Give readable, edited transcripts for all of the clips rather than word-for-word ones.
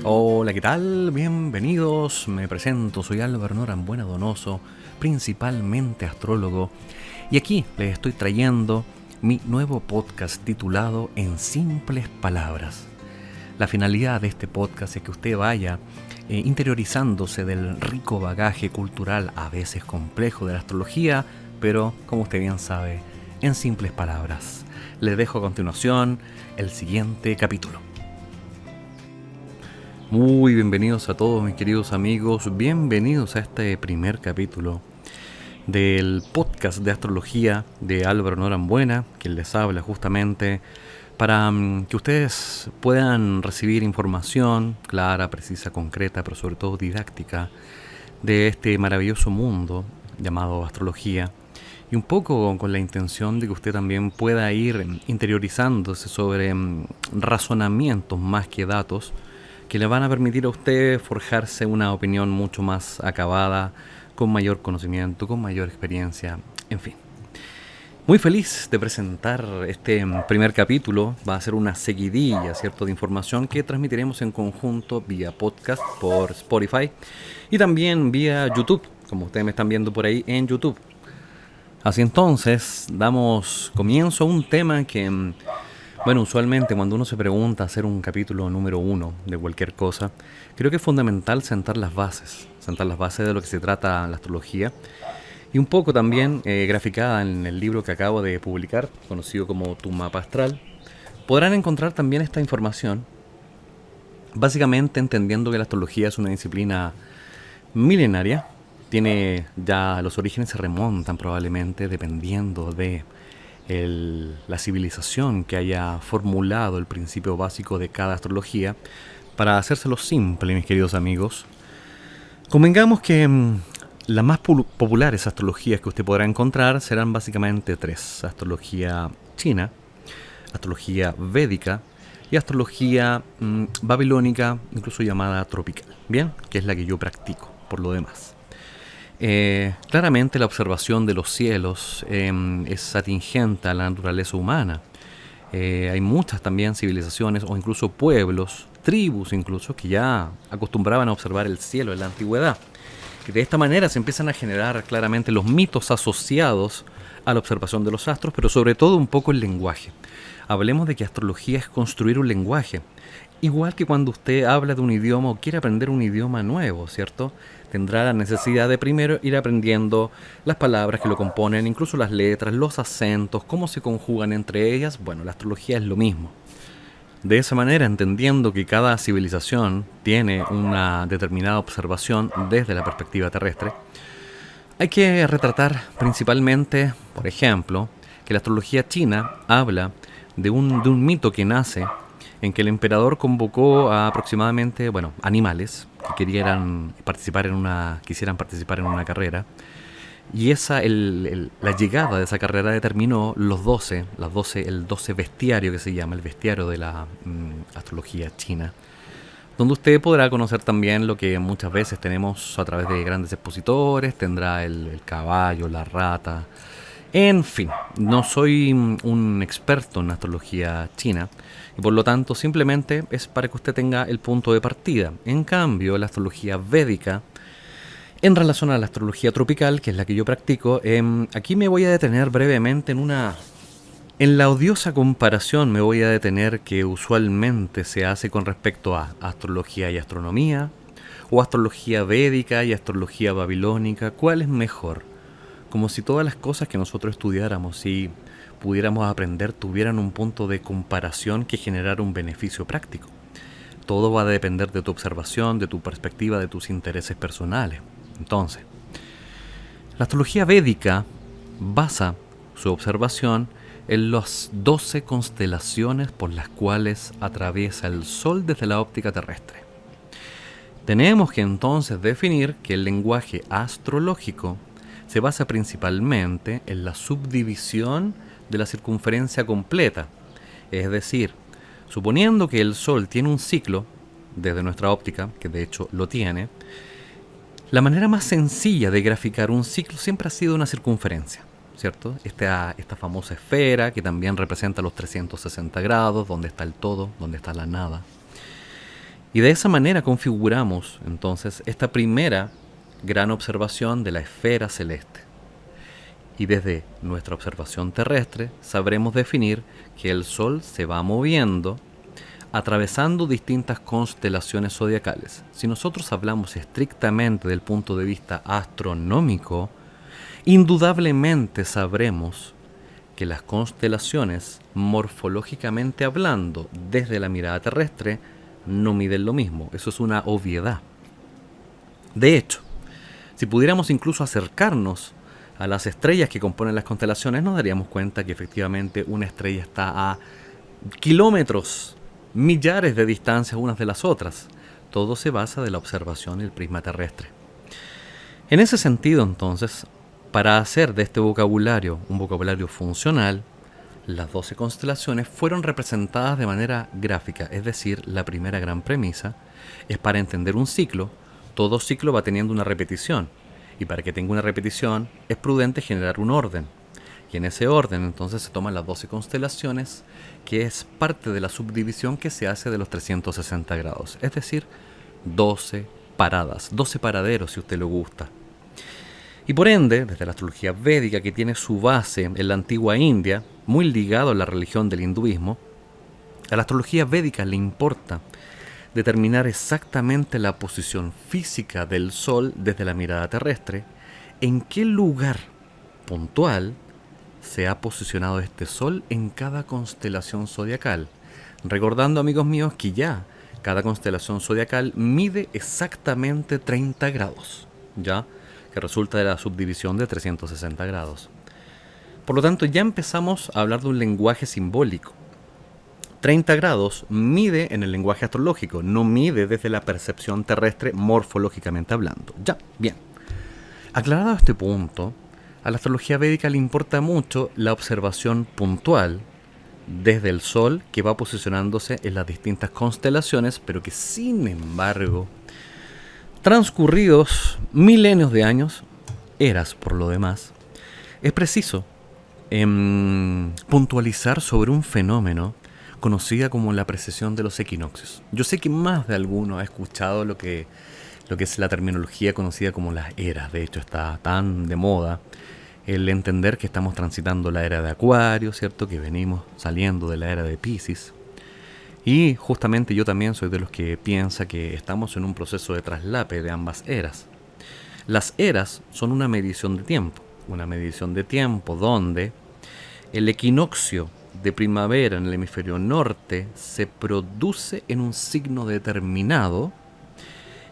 Hola, ¿qué tal? Bienvenidos. Me presento, soy Álvaro Norambuena Donoso, principalmente astrólogo, y aquí les estoy trayendo mi nuevo podcast titulado En simples palabras. La finalidad de este podcast es que usted vaya interiorizándose del rico bagaje cultural, a veces complejo, de la astrología, pero, como usted bien sabe, en simples palabras. Les dejo a continuación el siguiente capítulo. Muy bienvenidos a todos mis queridos amigos, bienvenidos a este primer capítulo del podcast de astrología de Álvaro Norambuena, quien les habla justamente para que ustedes puedan recibir información clara, precisa, concreta, pero sobre todo didáctica de este maravilloso mundo llamado astrología, y un poco con la intención de que usted también pueda ir interiorizándose sobre razonamientos más que datos que le van a permitir a usted forjarse una opinión mucho más acabada, con mayor conocimiento, con mayor experiencia, en fin. Muy feliz de presentar este primer capítulo. Va a ser una seguidilla, ¿cierto?, de información que transmitiremos en conjunto vía podcast por Spotify y también vía YouTube, como ustedes me están viendo por ahí en YouTube. Así entonces, damos comienzo a un tema que, bueno, usualmente cuando uno se pregunta hacer un capítulo número 1 de cualquier cosa, creo que es fundamental sentar las bases de lo que se trata la astrología, y un poco también graficada en el libro que acabo de publicar, conocido como Tu Mapa Astral. Podrán encontrar también esta información, básicamente entendiendo que la astrología es una disciplina milenaria. Tiene ya, los orígenes se remontan probablemente dependiendo de la civilización que haya formulado el principio básico de cada astrología. Para hacérselo simple, mis queridos amigos, convengamos que las más populares astrologías que usted podrá encontrar serán básicamente tres: astrología china, astrología védica y astrología babilónica, incluso llamada tropical, bien, que es la que yo practico por lo demás. Claramente la observación de los cielos es atingente a la naturaleza humana. Hay muchas también civilizaciones o incluso pueblos, tribus incluso, que ya acostumbraban a observar el cielo en la antigüedad. Y de esta manera se empiezan a generar claramente los mitos asociados a la observación de los astros, pero sobre todo un poco el lenguaje. Hablemos de que astrología es construir un lenguaje. Igual que cuando usted habla de un idioma o quiere aprender un idioma nuevo, ¿cierto? Tendrá la necesidad de primero ir aprendiendo las palabras que lo componen, incluso las letras, los acentos, cómo se conjugan entre ellas. Bueno, la astrología es lo mismo. De esa manera, entendiendo que cada civilización tiene una determinada observación desde la perspectiva terrestre, hay que retratar principalmente, por ejemplo, que la astrología china habla de un mito que nace en que el emperador convocó a aproximadamente, bueno, animales que quisieran participar en una carrera, y la llegada de esa carrera determinó el 12 bestiario, que se llama el bestiario de la astrología china, donde usted podrá conocer también lo que muchas veces tenemos a través de grandes expositores. Tendrá el caballo, la rata, en fin. No soy un experto en astrología china y por lo tanto simplemente es para que usted tenga el punto de partida. En cambio, la astrología védica, en relación a la astrología tropical, que es la que yo practico, aquí me voy a detener brevemente en la odiosa comparación. Me voy a detener que usualmente se hace con respecto a astrología y astronomía, o astrología védica y astrología babilónica. ¿Cuál es mejor? Como si todas las cosas que nosotros estudiáramos y pudiéramos aprender tuvieran un punto de comparación que generara un beneficio práctico. Todo va a depender de tu observación, de tu perspectiva, de tus intereses personales. Entonces, la astrología védica basa su observación en las 12 constelaciones por las cuales atraviesa el Sol desde la óptica terrestre. Tenemos que entonces definir que el lenguaje astrológico se basa principalmente en la subdivisión de la circunferencia completa. Es decir, suponiendo que el Sol tiene un ciclo, desde nuestra óptica, que de hecho lo tiene, la manera más sencilla de graficar un ciclo siempre ha sido una circunferencia, ¿cierto? Esta famosa esfera que también representa los 360 grados, donde está el todo, donde está la nada. Y de esa manera configuramos entonces esta primera gran observación de la esfera celeste. Y desde nuestra observación terrestre sabremos definir que el Sol se va moviendo atravesando distintas constelaciones zodiacales. Si nosotros hablamos estrictamente del punto de vista astronómico, indudablemente sabremos que las constelaciones, morfológicamente hablando, desde la mirada terrestre, no miden lo mismo. Eso es una obviedad. De hecho, si pudiéramos incluso acercarnos a las estrellas que componen las constelaciones, nos daríamos cuenta que efectivamente una estrella está a kilómetros, millares de distancias unas de las otras. Todo se basa de la observación y el prisma terrestre. En ese sentido, entonces, para hacer de este vocabulario un vocabulario funcional, las 12 constelaciones fueron representadas de manera gráfica, es decir, la primera gran premisa es para entender un ciclo, todo ciclo va teniendo una repetición, y para que tenga una repetición es prudente generar un orden. Y en ese orden entonces se toman las 12 constelaciones, que es parte de la subdivisión que se hace de los 360 grados, es decir, 12 paradas, 12 paraderos si usted le gusta. Y por ende, desde la astrología védica, que tiene su base en la antigua India, muy ligado a la religión del hinduismo, a la astrología védica le importa determinar exactamente la posición física del Sol desde la mirada terrestre, en qué lugar puntual se ha posicionado este Sol en cada constelación zodiacal. Recordando, amigos míos, que ya cada constelación zodiacal mide exactamente 30 grados, ¿ya? Que resulta de la subdivisión de 360 grados. Por lo tanto, ya empezamos a hablar de un lenguaje simbólico. 30 grados mide en el lenguaje astrológico, no mide desde la percepción terrestre morfológicamente hablando. Ya, bien. Aclarado este punto, a la astrología védica le importa mucho la observación puntual desde el Sol que va posicionándose en las distintas constelaciones, pero que sin embargo, transcurridos milenios de años, eras por lo demás, es preciso puntualizar sobre un fenómeno conocida como la precesión de los equinoccios. Yo sé que más de alguno ha escuchado lo que es la terminología conocida como las eras. De hecho, está tan de moda el entender que estamos transitando la era de Acuario, ¿cierto? Que venimos saliendo de la era de Piscis. Y justamente yo también soy de los que piensa que estamos en un proceso de traslape de ambas eras. Las eras son una medición de tiempo donde el equinoccio de primavera en el hemisferio norte se produce en un signo determinado,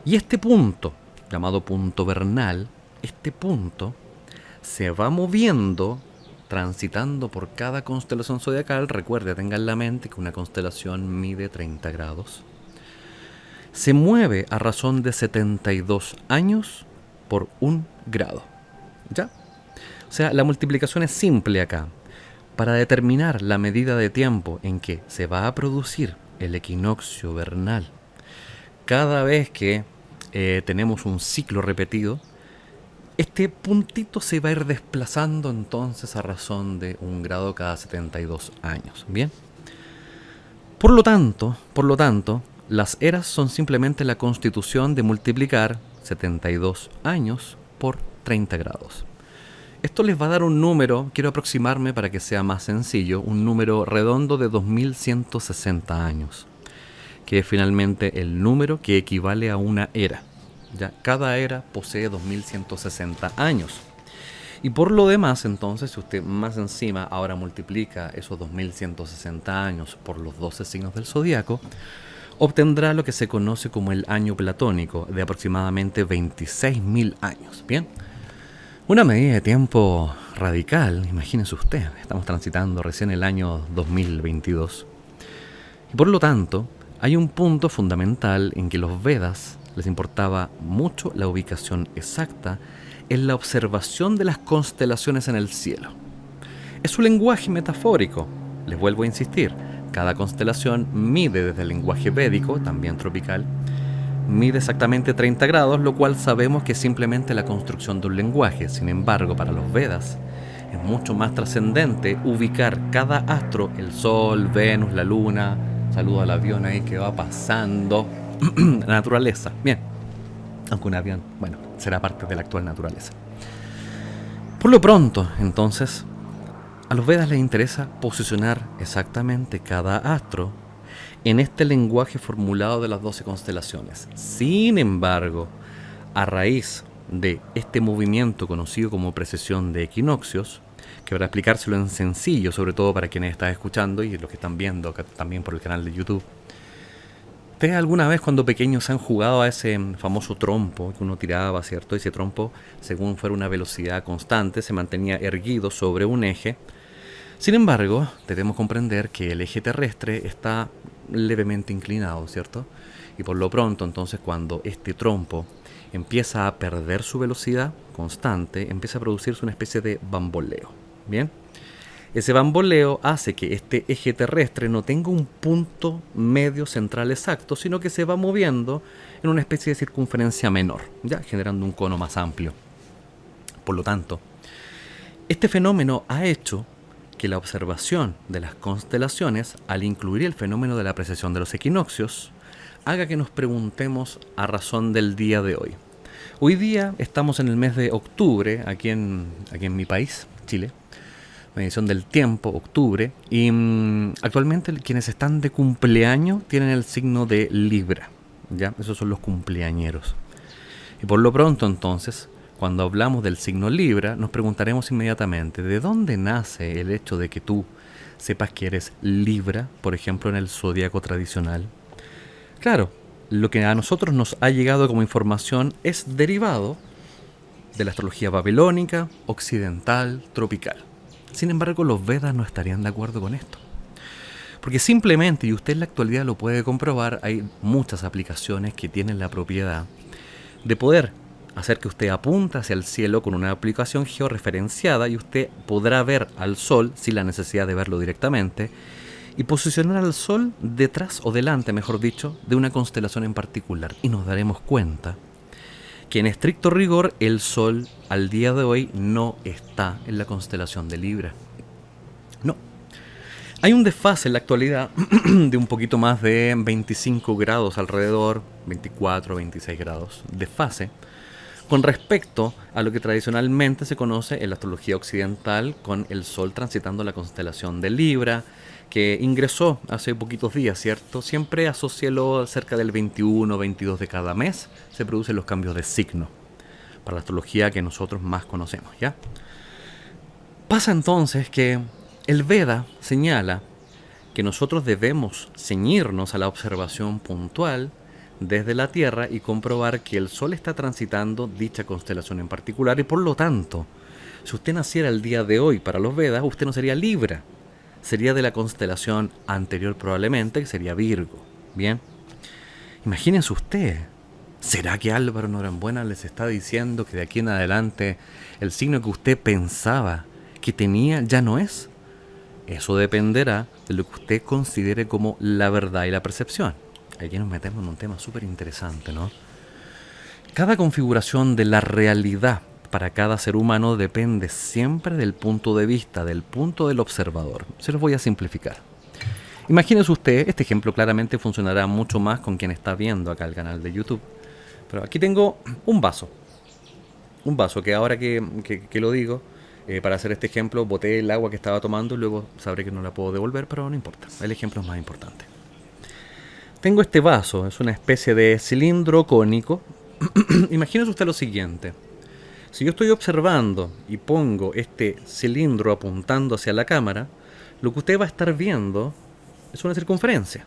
y este punto, llamado punto vernal, este punto se va moviendo, transitando por cada constelación zodiacal. Recuerde, tenga en la mente que una constelación mide 30 grados. Se mueve a razón de 72 años por 1 grado. ¿Ya? O sea, la multiplicación es simple acá. Para determinar la medida de tiempo en que se va a producir el equinoccio vernal, cada vez que tenemos un ciclo repetido, este puntito se va a ir desplazando entonces a razón de 1 grado cada 72 años. ¿Bien? Por lo tanto, las eras son simplemente la constitución de multiplicar 72 años por 30 grados. Esto les va a dar un número, quiero aproximarme para que sea más sencillo, un número redondo de 2160 años, que es finalmente el número que equivale a una era. ¿Ya? Cada era posee 2160 años. Y por lo demás, entonces, si usted más encima ahora multiplica esos 2160 años por los 12 signos del zodiaco, obtendrá lo que se conoce como el año platónico, de aproximadamente 26.000 años. ¿Bien? Una medida de tiempo radical, imagínese usted, estamos transitando recién el año 2022. Y por lo tanto, hay un punto fundamental en que los Vedas les importaba mucho la ubicación exacta en la observación de las constelaciones en el cielo. Es un lenguaje metafórico, les vuelvo a insistir, cada constelación mide desde el lenguaje védico, también tropical, mide exactamente 30 grados, lo cual sabemos que es simplemente la construcción de un lenguaje. Sin embargo, para los Vedas es mucho más trascendente ubicar cada astro, el Sol, Venus, la Luna. Saludo al avión ahí que va pasando. la naturaleza. Bien, aunque un avión, bueno, será parte de la actual naturaleza. Por lo pronto, entonces, a los Vedas les interesa posicionar exactamente cada astro en este lenguaje formulado de las 12 constelaciones. Sin embargo, a raíz de este movimiento conocido como precesión de equinoccios, que para explicárselo en sencillo, sobre todo para quienes están escuchando y los que están viendo también por el canal de YouTube, ¿ustedes alguna vez cuando pequeños han jugado a ese famoso trompo que uno tiraba, cierto? Ese trompo, según fuera una velocidad constante, se mantenía erguido sobre un eje. Sin embargo, debemos comprender que el eje terrestre está levemente inclinado, ¿cierto? Y por lo pronto, entonces, cuando este trompo empieza a perder su velocidad constante, empieza a producirse una especie de bamboleo. ¿Bien? Ese bamboleo hace que este eje terrestre no tenga un punto medio central exacto, sino que se va moviendo en una especie de circunferencia menor, ya generando un cono más amplio. Por lo tanto, este fenómeno ha hecho que la observación de las constelaciones, al incluir el fenómeno de la precesión de los equinoccios, haga que nos preguntemos a razón del día de hoy. Hoy día estamos en el mes de octubre, aquí en mi país, Chile, medición del tiempo, octubre, y actualmente quienes están de cumpleaños tienen el signo de Libra, ¿ya? Esos son los cumpleañeros. Y por lo pronto, entonces, cuando hablamos del signo Libra, nos preguntaremos inmediatamente, ¿de dónde nace el hecho de que tú sepas que eres Libra, por ejemplo, en el zodíaco tradicional? Claro, lo que a nosotros nos ha llegado como información es derivado de la astrología babilónica, occidental, tropical. Sin embargo, los Vedas no estarían de acuerdo con esto. Porque simplemente, y usted en la actualidad lo puede comprobar, hay muchas aplicaciones que tienen la propiedad de poder hacer que usted apunte hacia el cielo con una aplicación georreferenciada y usted podrá ver al Sol, sin la necesidad de verlo directamente, y posicionar al Sol detrás o delante, mejor dicho, de una constelación en particular. Y nos daremos cuenta que en estricto rigor el Sol al día de hoy no está en la constelación de Libra. No. Hay un desfase en la actualidad de un poquito más de 25 grados alrededor, 24, 26 grados, desfase, con respecto a lo que tradicionalmente se conoce en la astrología occidental con el Sol transitando la constelación de Libra, que ingresó hace poquitos días, ¿cierto? Siempre asociélo cerca del 21, 22 de cada mes, se producen los cambios de signo, para la astrología que nosotros más conocemos, ¿ya? Pasa entonces que el Veda señala que nosotros debemos ceñirnos a la observación puntual desde la Tierra y comprobar que el Sol está transitando dicha constelación en particular y por lo tanto, si usted naciera el día de hoy para los Vedas, usted no sería Libra, sería de la constelación anterior probablemente, que sería Virgo. Bien, imagínense usted, ¿será que Álvaro Norambuena les está diciendo que de aquí en adelante el signo que usted pensaba que tenía ya no es? Eso dependerá de lo que usted considere como la verdad y la percepción. Aquí nos metemos en un tema súper interesante, ¿no? Cada configuración de la realidad para cada ser humano depende siempre del punto de vista, del punto del observador. Se los voy a simplificar. Imagínese usted, este ejemplo claramente funcionará mucho más con quien está viendo acá el canal de YouTube. Pero aquí tengo un vaso. Un vaso que ahora que lo digo, para hacer este ejemplo, boté el agua que estaba tomando y luego sabré que no la puedo devolver, pero no importa. El ejemplo es más importante. Tengo este vaso, es una especie de cilindro cónico. Imagínese usted lo siguiente. Si yo estoy observando y pongo este cilindro apuntando hacia la cámara, lo que usted va a estar viendo es una circunferencia.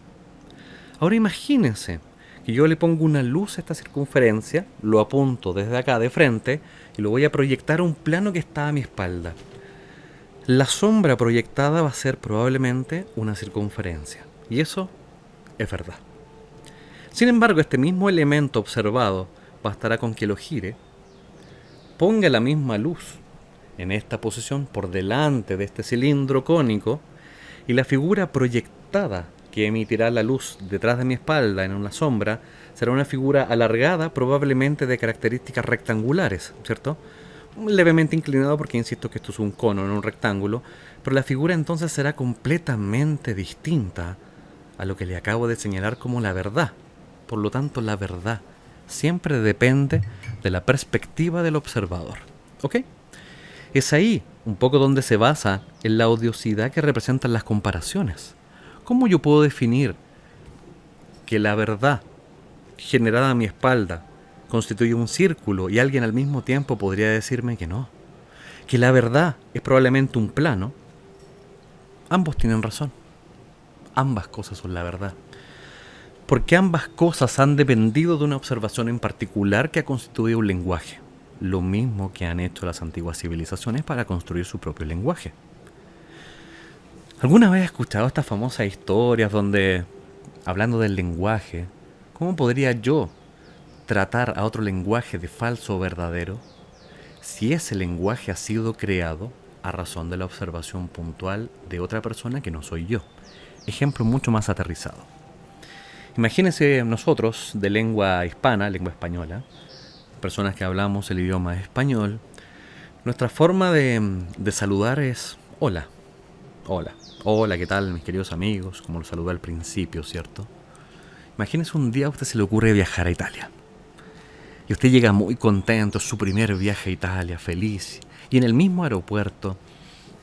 Ahora imagínense que yo le pongo una luz a esta circunferencia, lo apunto desde acá de frente y lo voy a proyectar a un plano que está a mi espalda. La sombra proyectada va a ser probablemente una circunferencia. Y eso es verdad. Sin embargo, este mismo elemento observado bastará con que lo gire, ponga la misma luz en esta posición por delante de este cilindro cónico y la figura proyectada que emitirá la luz detrás de mi espalda en una sombra será una figura alargada, probablemente de características rectangulares, ¿cierto? Levemente inclinado porque insisto que esto es un cono, no un rectángulo, pero la figura entonces será completamente distinta a lo que le acabo de señalar como la verdad. Por lo tanto, la verdad siempre depende de la perspectiva del observador. ¿Ok? Es ahí un poco donde se basa en la odiosidad que representan las comparaciones. ¿Cómo yo puedo definir que la verdad generada a mi espalda constituye un círculo y alguien al mismo tiempo podría decirme que no? Que la verdad es probablemente un plano. Ambos tienen razón. Ambas cosas son la verdad. Porque ambas cosas han dependido de una observación en particular que ha constituido un lenguaje. Lo mismo que han hecho las antiguas civilizaciones para construir su propio lenguaje. ¿Alguna vez has escuchado estas famosas historias donde, hablando del lenguaje, cómo podría yo tratar a otro lenguaje de falso o verdadero si ese lenguaje ha sido creado a razón de la observación puntual de otra persona que no soy yo? Ejemplo mucho más aterrizado. Imagínense nosotros, de lengua hispana, lengua española, personas que hablamos el idioma español, nuestra forma de saludar es hola, hola, hola, ¿qué tal mis queridos amigos? Como lo saludé al principio, ¿cierto? Imagínense un día a usted se le ocurre viajar a Italia. Y usted llega muy contento, su primer viaje a Italia, feliz. Y en el mismo aeropuerto,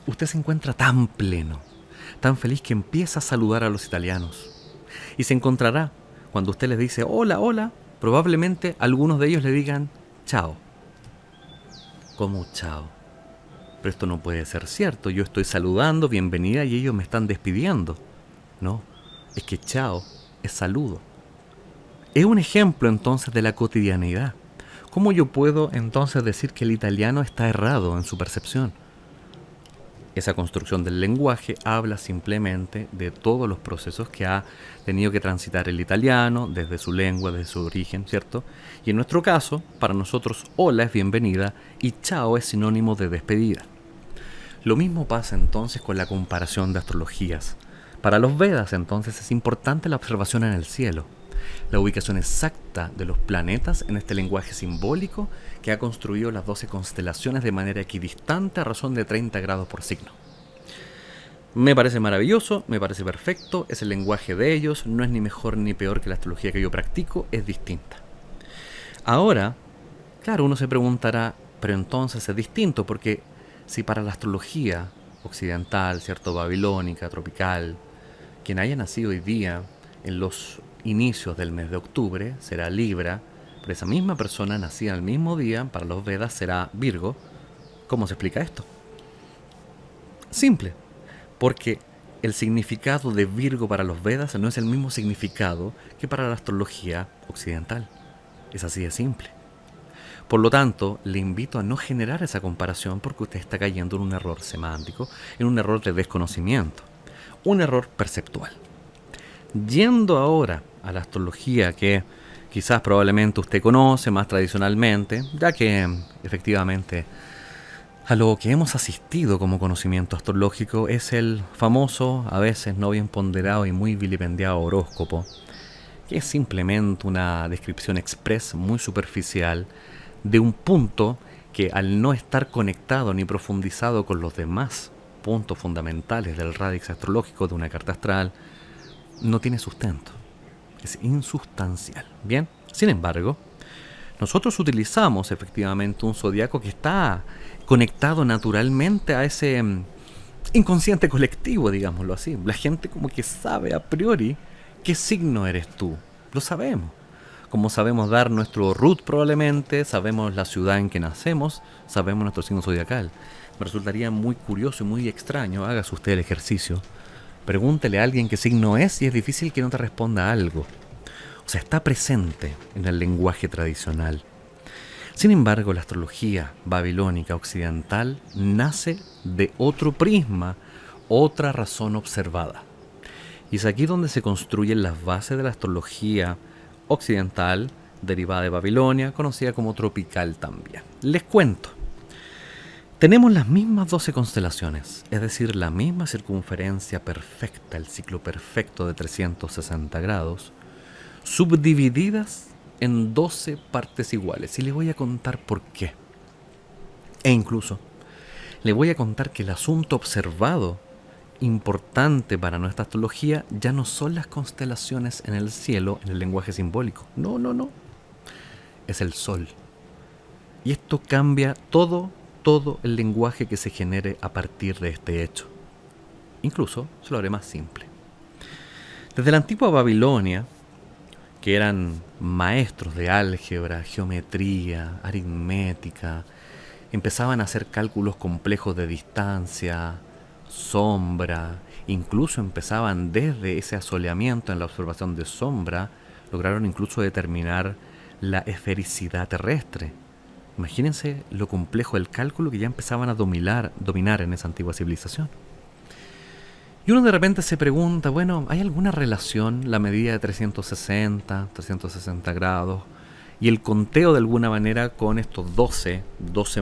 usted se encuentra tan pleno, tan feliz que empieza a saludar a los italianos. Y se encontrará, cuando usted les dice hola, hola, probablemente algunos de ellos le digan chao. ¿Cómo chao? Pero esto no puede ser cierto. Yo estoy saludando, bienvenida, y ellos me están despidiendo. No, es que chao es saludo. Es un ejemplo entonces de la cotidianidad. ¿Cómo yo puedo entonces decir que el italiano está errado en su percepción? Esa construcción del lenguaje habla simplemente de todos los procesos que ha tenido que transitar el italiano, desde su lengua, desde su origen, ¿cierto? Y en nuestro caso, para nosotros, hola es bienvenida y chao es sinónimo de despedida. Lo mismo pasa entonces con la comparación de astrologías. Para los Vedas, entonces, es importante la observación en el cielo, la ubicación exacta de los planetas en este lenguaje simbólico que ha construido las 12 constelaciones de manera equidistante a razón de 30 grados por signo. Me parece maravilloso, me parece perfecto, es el lenguaje de ellos, no es ni mejor ni peor que la astrología que yo practico, es distinta. Ahora, claro, uno se preguntará, pero entonces es distinto, porque si para la astrología occidental, cierto, babilónica, tropical, quien haya nacido hoy día en los inicios del mes de octubre será Libra, pero esa misma persona nacida el mismo día para los Vedas será Virgo. ¿Cómo se explica esto? Simple, porque el significado de Virgo para los Vedas no es el mismo significado que para la astrología occidental. Es así de simple. Por lo tanto, le invito a no generar esa comparación porque usted está cayendo en un error semántico, en un error de desconocimiento, un error perceptual. Yendo ahora a la astrología que quizás probablemente usted conoce más tradicionalmente, ya que efectivamente a lo que hemos asistido como conocimiento astrológico es el famoso, a veces no bien ponderado y muy vilipendiado horóscopo, que es simplemente una descripción express muy superficial de un punto que, al no estar conectado ni profundizado con los demás puntos fundamentales del radix astrológico de una carta astral, no tiene sustento, es insustancial. Bien, sin embargo, nosotros utilizamos efectivamente un zodiaco que está conectado naturalmente a ese inconsciente colectivo, digámoslo así. La gente como que sabe a priori qué signo eres tú, lo sabemos. Como sabemos dar nuestro root probablemente, sabemos la ciudad en que nacemos, sabemos nuestro signo zodiacal. Me resultaría muy curioso y muy extraño, hágase usted el ejercicio, pregúntele a alguien qué signo es y es difícil que no te responda algo. O sea, está presente en el lenguaje tradicional. Sin embargo, la astrología babilónica occidental nace de otro prisma, otra razón observada. Y es aquí donde se construyen las bases de la astrología occidental, derivada de Babilonia, conocida como tropical también. Les cuento. Tenemos las mismas 12 constelaciones, es decir, la misma circunferencia perfecta, el ciclo perfecto de 360 grados, subdivididas en 12 partes iguales. Y les voy a contar por qué. E incluso, les voy a contar que el asunto observado importante para nuestra astrología ya no son las constelaciones en el cielo, en el lenguaje simbólico. No, no, no. Es el sol. Y esto cambia todo el lenguaje que se genere a partir de este hecho. Incluso se lo haré más simple. Desde la antigua Babilonia, que eran maestros de álgebra, geometría, aritmética, empezaban a hacer cálculos complejos de distancia, sombra, incluso empezaban desde ese asoleamiento en la observación de sombra, lograron incluso determinar la esfericidad terrestre. Imagínense lo complejo del cálculo que ya empezaban a dominar en esa antigua civilización. Y uno de repente se pregunta, bueno, ¿hay alguna relación la medida de 360 grados y el conteo de alguna manera con estos 12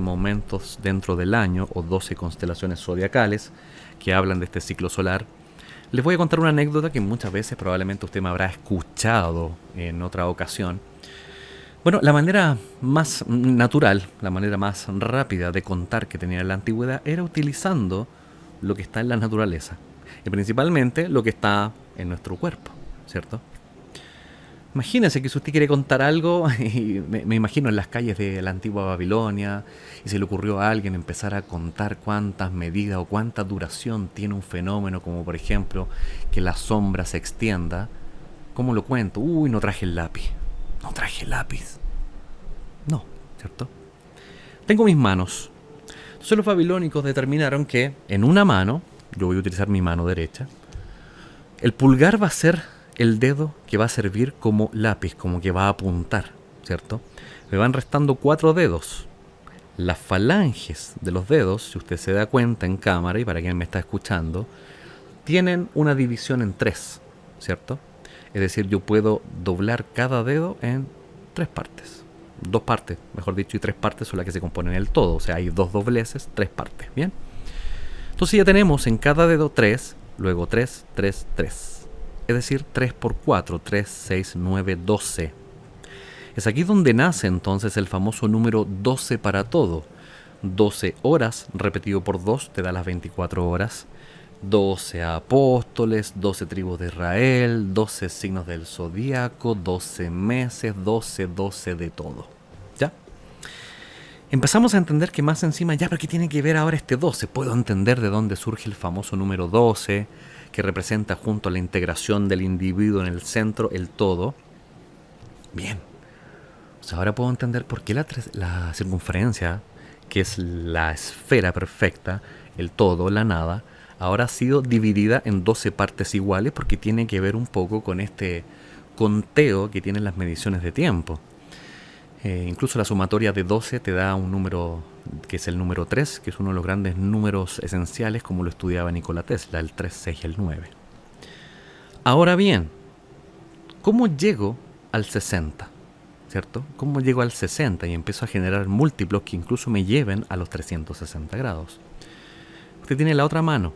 momentos dentro del año o 12 constelaciones zodiacales que hablan de este ciclo solar? Les voy a contar una anécdota que muchas veces probablemente usted me habrá escuchado en otra ocasión. Bueno, la manera más natural, la manera más rápida de contar que tenía en la antigüedad era utilizando lo que está en la naturaleza. Y principalmente lo que está en nuestro cuerpo, ¿cierto? Imagínense que si usted quiere contar algo, y me imagino en las calles de la antigua Babilonia, y se le ocurrió a alguien empezar a contar cuántas medidas o cuánta duración tiene un fenómeno, como por ejemplo que la sombra se extienda. ¿Cómo lo cuento? Uy, no traje el lápiz. No traje lápiz. No, ¿cierto? Tengo mis manos. Entonces los babilónicos determinaron que en una mano, yo voy a utilizar mi mano derecha, el pulgar va a ser el dedo que va a servir como lápiz, como que va a apuntar, ¿cierto? Me van restando 4 dedos. Las falanges de los dedos, si usted se da cuenta en cámara y para quien me está escuchando, tienen una división en 3, ¿cierto? Es decir, yo puedo doblar cada dedo en 3 partes. 2 partes, mejor dicho, y 3 partes son las que se componen el todo. O sea, hay 2 dobleces, 3 partes, ¿bien? Entonces ya tenemos en cada dedo 3, luego 3, 3, 3. Es decir, 3 por 4, 3, 6, 9, 12. Es aquí donde nace entonces el famoso número 12 para todo. 12 horas repetido por 2 te da las 24 horas. 12 apóstoles, 12 tribus de Israel, 12 signos del zodíaco, 12 meses, 12 de todo. ¿Ya? Empezamos a entender que más encima, ya, pero ¿qué tiene que ver ahora este 12? Puedo entender de dónde surge el famoso número 12, que representa junto a la integración del individuo en el centro, el todo. Bien. O sea, ahora puedo entender por qué la circunferencia, que es la esfera perfecta, el todo, la nada, ahora ha sido dividida en 12 partes iguales porque tiene que ver un poco con este conteo que tienen las mediciones de tiempo. Incluso la sumatoria de 12 te da un número que es el número 3, que es uno de los grandes números esenciales como lo estudiaba Nikola Tesla, el 3, 6 y el 9. Ahora bien, ¿cómo llego al 60? ¿Cierto? ¿Cómo llego al 60 y empiezo a generar múltiplos que incluso me lleven a los 360 grados? Usted tiene la otra mano.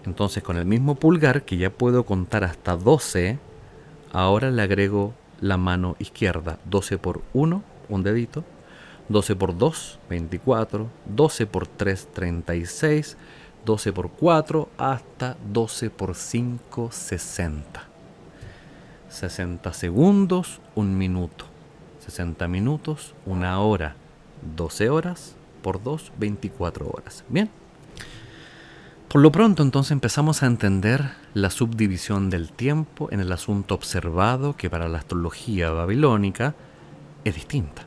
Entonces con el mismo pulgar, que ya puedo contar hasta 12, ahora le agrego la mano izquierda. 12 por 1, un dedito. 12 por 2, 24. 12 por 3, 36. 12 por 4, hasta 12 por 5, 60. 60 segundos, 1 minuto. 60 minutos, 1 hora. 12 horas por 2, 24 horas. Bien. Por lo pronto entonces empezamos a entender la subdivisión del tiempo en el asunto observado, que para la astrología babilónica es distinta.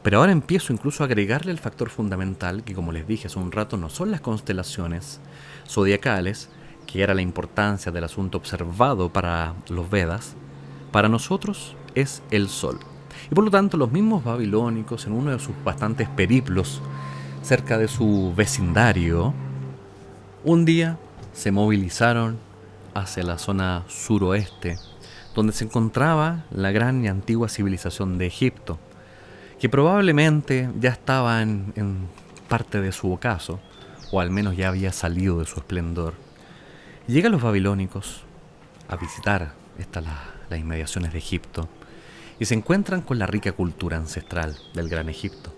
Pero ahora empiezo incluso a agregarle el factor fundamental, que como les dije hace un rato, no son las constelaciones zodiacales, que era la importancia del asunto observado para los Vedas. Para nosotros es el Sol. Y por lo tanto los mismos babilónicos, en uno de sus bastantes periplos cerca de su vecindario, un día se movilizaron hacia la zona suroeste, donde se encontraba la gran y antigua civilización de Egipto, que probablemente ya estaba en parte de su ocaso, o al menos ya había salido de su esplendor. Llegan los babilónicos a visitar las inmediaciones de Egipto y se encuentran con la rica cultura ancestral del Gran Egipto.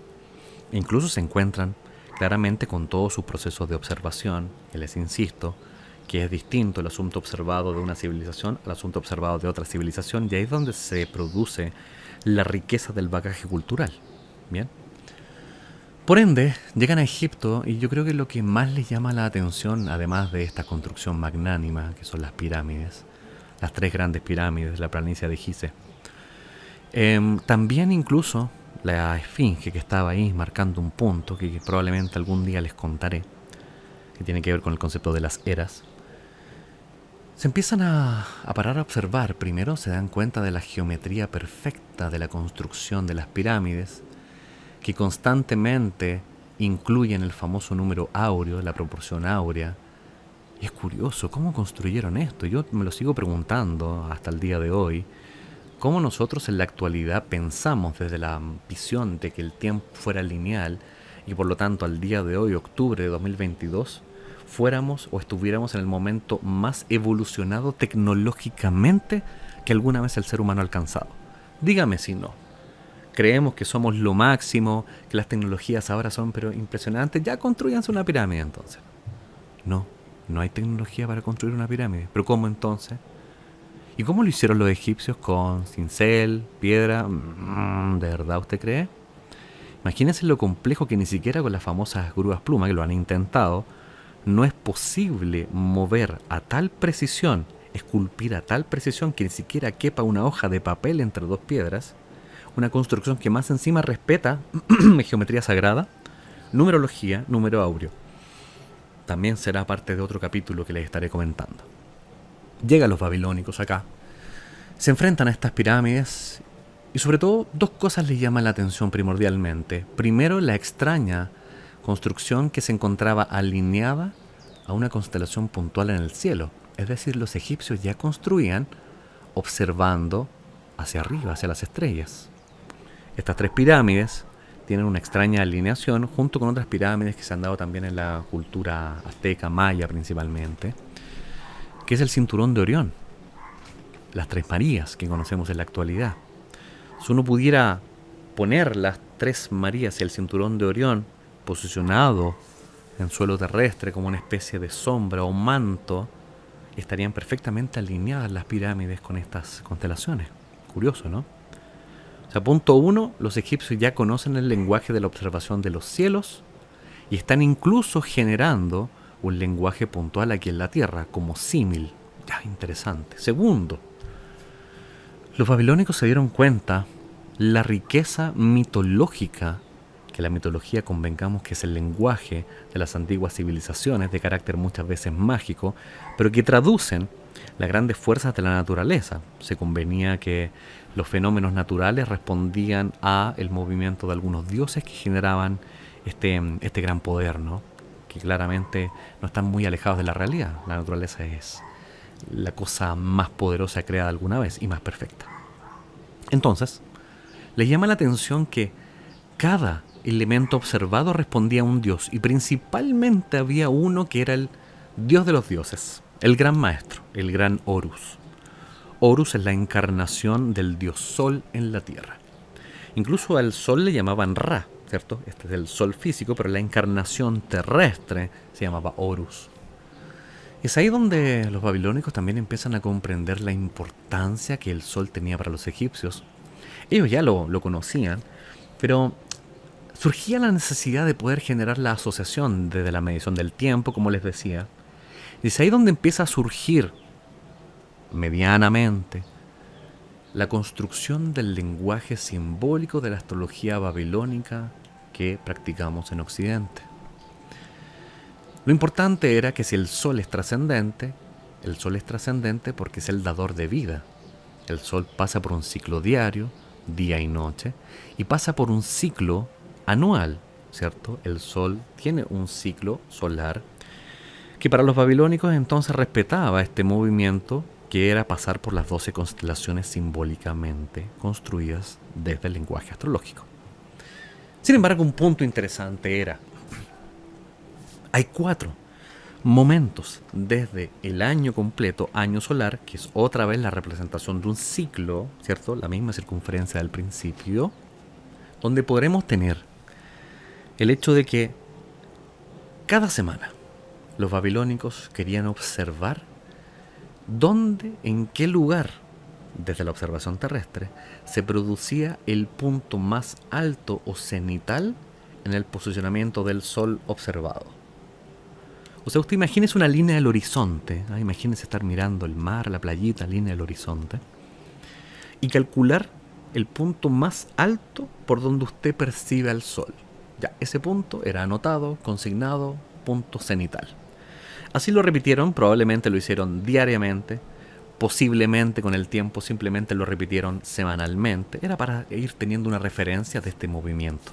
E incluso se encuentran claramente con todos sus procesos de observación, que les insisto, que es distinto el asunto observado de una civilización al asunto observado de otra civilización, y ahí es donde se produce la riqueza del bagaje cultural. Bien. Por ende, llegan a Egipto y yo creo que lo que más les llama la atención, además de esta construcción magnánima, que son las pirámides, las 3 grandes pirámides de la planicie de Gizeh, también incluso la esfinge que estaba ahí marcando un punto que probablemente algún día les contaré, que tiene que ver con el concepto de las eras. Se empiezan a parar a observar. Primero se dan cuenta de la geometría perfecta de la construcción de las pirámides, que constantemente incluyen el famoso número áureo, la proporción áurea. Y es curioso, ¿cómo construyeron esto? Yo me lo sigo preguntando hasta el día de hoy. ¿Cómo nosotros en la actualidad pensamos desde la visión de que el tiempo fuera lineal y por lo tanto al día de hoy, octubre de 2022, fuéramos o estuviéramos en el momento más evolucionado tecnológicamente que alguna vez el ser humano ha alcanzado? Dígame si no. Creemos que somos lo máximo, que las tecnologías ahora son pero impresionantes. Ya construyanse una pirámide entonces. No, no hay tecnología para construir una pirámide. ¿Pero cómo entonces? ¿Y cómo lo hicieron los egipcios? ¿Con cincel, piedra? ¿De verdad usted cree? Imagínense lo complejo que ni siquiera con las famosas grúas pluma, que lo han intentado, no es posible mover a tal precisión, esculpir a tal precisión que ni siquiera quepa una hoja de papel entre 2 piedras, una construcción que más encima respeta geometría sagrada, numerología, número áureo. También será parte de otro capítulo que les estaré comentando. Llegan los babilónicos acá, se enfrentan a estas pirámides y sobre todo 2 cosas les llaman la atención primordialmente. Primero, la extraña construcción que se encontraba alineada a una constelación puntual en el cielo. Es decir, los egipcios ya construían observando hacia arriba, hacia las estrellas. Estas 3 pirámides tienen una extraña alineación junto con otras pirámides que se han dado también en la cultura azteca, maya principalmente, que es el cinturón de Orión, las 3 Marías que conocemos en la actualidad. Si uno pudiera poner las 3 Marías y el cinturón de Orión posicionado en suelo terrestre como una especie de sombra o manto, estarían perfectamente alineadas las pirámides con estas constelaciones. Curioso, ¿no? O sea, punto 1, los egipcios ya conocen el lenguaje de la observación de los cielos y están incluso generando un lenguaje puntual aquí en la Tierra, como símil. Ya, interesante. Segundo, los babilónicos se dieron cuenta la riqueza mitológica, que la mitología convengamos que es el lenguaje de las antiguas civilizaciones, de carácter muchas veces mágico, pero que traducen las grandes fuerzas de la naturaleza. Se convenía que los fenómenos naturales respondían a el movimiento de algunos dioses que generaban este gran poder, ¿no? Que claramente no están muy alejados de la realidad. La naturaleza es la cosa más poderosa creada alguna vez y más perfecta. Entonces, les llama la atención que cada elemento observado respondía a un dios, y principalmente había uno que era el dios de los dioses, el gran maestro, el gran Horus. Horus es la encarnación del dios Sol en la Tierra. Incluso al Sol le llamaban Ra, ¿cierto? Este es el Sol físico, pero la encarnación terrestre se llamaba Horus. Es ahí donde los babilónicos también empiezan a comprender la importancia que el Sol tenía para los egipcios. Ellos ya lo conocían, pero surgía la necesidad de poder generar la asociación desde la medición del tiempo, como les decía. Y es ahí donde empieza a surgir, medianamente, la construcción del lenguaje simbólico de la astrología babilónica que practicamos en Occidente. Lo importante era que si el Sol es trascendente porque es el dador de vida. El Sol pasa por un ciclo diario, día y noche, y pasa por un ciclo anual, ¿cierto? El Sol tiene un ciclo solar que para los babilónicos entonces respetaba este movimiento, que era pasar por las 12 constelaciones simbólicamente construidas desde el lenguaje astrológico. Sin embargo, un punto interesante era: hay 4 momentos desde el año completo, año solar, que es otra vez la representación de un ciclo, ¿cierto? La misma circunferencia del principio, donde podremos tener el hecho de que cada semana los babilónicos querían observar dónde, en qué lugar, desde la observación terrestre, se producía el punto más alto o cenital en el posicionamiento del Sol observado. O sea, usted imagínese una línea del horizonte, ¿eh? Imagínese estar mirando el mar, la playita, línea del horizonte, y calcular el punto más alto por donde usted percibe al Sol. Ya, ese punto era anotado, consignado, punto cenital. Así lo repitieron, probablemente lo hicieron diariamente, posiblemente con el tiempo simplemente lo repitieron semanalmente. Era para ir teniendo una referencia de este movimiento.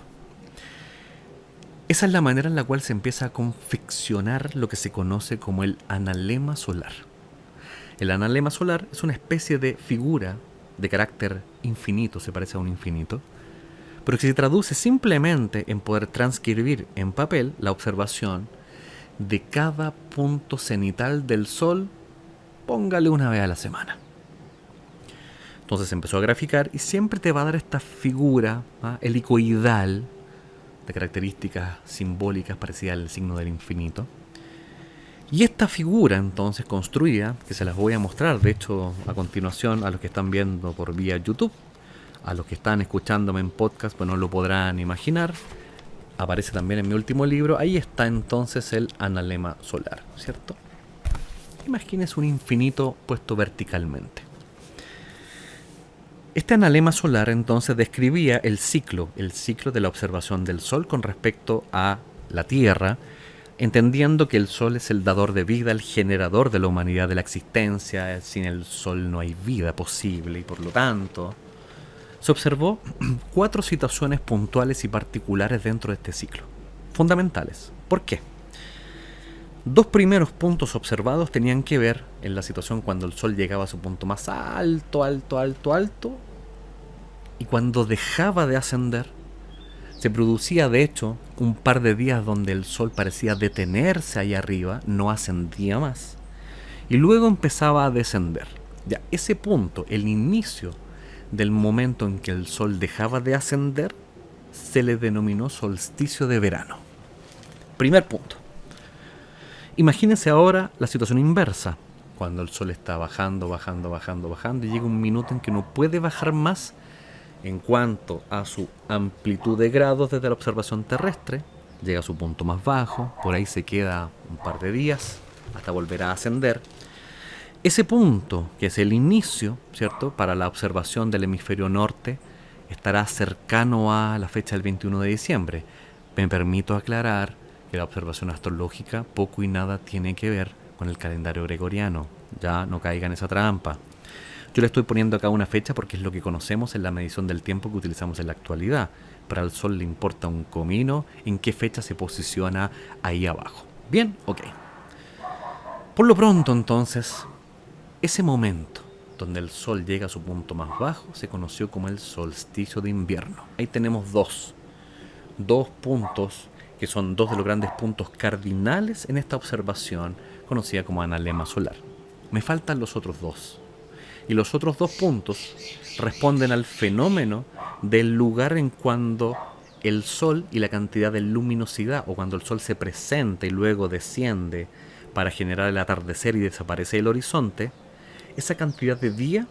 Esa es la manera en la cual se empieza a confeccionar lo que se conoce como el analema solar. El analema solar es una especie de figura de carácter infinito, se parece a un infinito, pero que se traduce simplemente en poder transcribir en papel la observación de cada punto cenital del Sol, póngale una vez a la semana. Entonces se empezó a graficar y siempre te va a dar esta figura helicoidal de características simbólicas parecidas al signo del infinito. Y esta figura entonces construida, que se las voy a mostrar, de hecho, a continuación a los que están viendo por vía YouTube, a los que están escuchándome en podcast, pues no lo podrán imaginar. Aparece también en mi último libro. Ahí está entonces el analema solar, ¿cierto? Imagínense un infinito puesto verticalmente. Este analema solar entonces describía el ciclo de la observación del Sol con respecto a la Tierra, entendiendo que el Sol es el dador de vida, el generador de la humanidad, de la existencia. Sin el Sol no hay vida posible y por lo tanto se observó 4 situaciones puntuales y particulares dentro de este ciclo, fundamentales. ¿Por qué? 2 primeros puntos observados tenían que ver en la situación cuando el Sol llegaba a su punto más alto, y cuando dejaba de ascender. Se producía de hecho un par de días donde el Sol parecía detenerse ahí arriba, no ascendía más, y luego empezaba a descender. Ya ese punto, el inicio del momento en que el Sol dejaba de ascender, se le denominó solsticio de verano. Primer punto. Imagínense ahora la situación inversa, cuando el Sol está bajando, y llega un minuto en que no puede bajar más en cuanto a su amplitud de grados desde la observación terrestre. Llega a su punto más bajo, por ahí se queda un par de días hasta volver a ascender. Ese punto, que es el inicio, ¿cierto?, para la observación del hemisferio norte, estará cercano a la fecha del 21 de diciembre. Me permito aclarar que la observación astrológica poco y nada tiene que ver con el calendario gregoriano. Ya no caiga en esa trampa. Yo le estoy poniendo acá una fecha porque es lo que conocemos en la medición del tiempo que utilizamos en la actualidad. Para el Sol le importa un comino en qué fecha se posiciona ahí abajo. Bien, ok. Por lo pronto entonces, ese momento donde el Sol llega a su punto más bajo se conoció como el solsticio de invierno. Ahí tenemos dos puntos que son 2 de los grandes puntos cardinales en esta observación conocida como analema solar. Me faltan los otros 2. Y los otros 2 puntos responden al fenómeno del lugar en cuando el Sol y la cantidad de luminosidad, o cuando el Sol se presenta y luego desciende para generar el atardecer y desaparece el horizonte, esa cantidad de día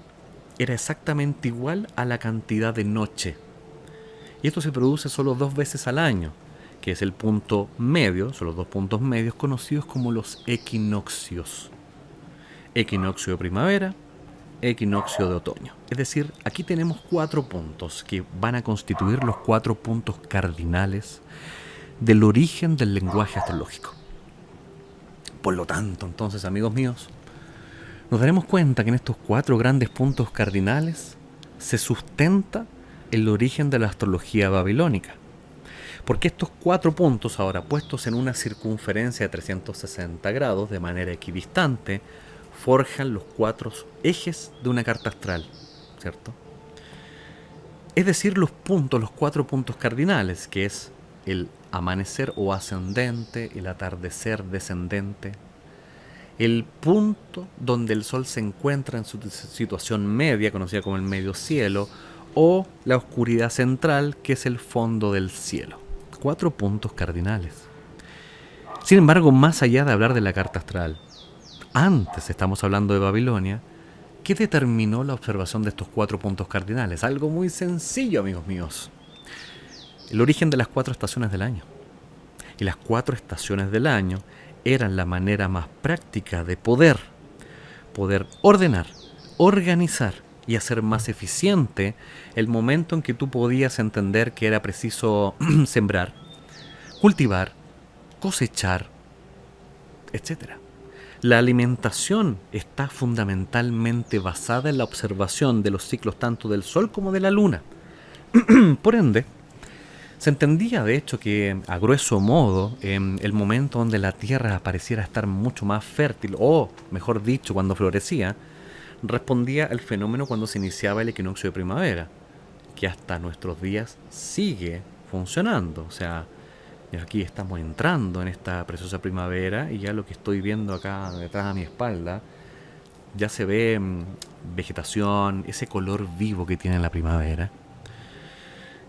era exactamente igual a la cantidad de noche. Y esto se produce solo 2 veces al año, que es el punto medio, son los 2 puntos medios conocidos como los equinoccios. Equinoccio de primavera, equinoccio de otoño. Es decir, aquí tenemos 4 puntos que van a constituir los 4 puntos cardinales del origen del lenguaje astrológico. Por lo tanto, entonces, amigos míos, nos daremos cuenta que en estos 4 grandes puntos cardinales se sustenta el origen de la astrología babilónica. Porque estos 4 puntos, ahora puestos en una circunferencia de 360 grados de manera equidistante, forjan los 4 ejes de una carta astral, ¿cierto? Es decir, los 4 puntos cardinales, que es el amanecer o ascendente, el atardecer descendente, el punto donde el Sol se encuentra en su situación media, conocida como el medio cielo, o la oscuridad central, que es el fondo del cielo. 4 puntos cardinales. Sin embargo, más allá de hablar de la carta astral, antes estamos hablando de Babilonia, ¿qué determinó la observación de estos 4 puntos cardinales? Algo muy sencillo, amigos míos. El origen de las 4 estaciones del año. Y las 4 estaciones del año eran la manera más práctica de poder ordenar, organizar y hacer más eficiente el momento en que tú podías entender que era preciso sembrar, cultivar, cosechar, etcétera. La alimentación está fundamentalmente basada en la observación de los ciclos tanto del Sol como de la Luna. Por ende, se entendía de hecho que, a grueso modo, el momento donde la Tierra pareciera estar mucho más fértil, o mejor dicho, cuando florecía, respondía al fenómeno cuando se iniciaba el equinoccio de primavera, que hasta nuestros días sigue funcionando. O sea, aquí estamos entrando en esta preciosa primavera y ya lo que estoy viendo acá detrás de mi espalda, ya se ve vegetación, ese color vivo que tiene la primavera.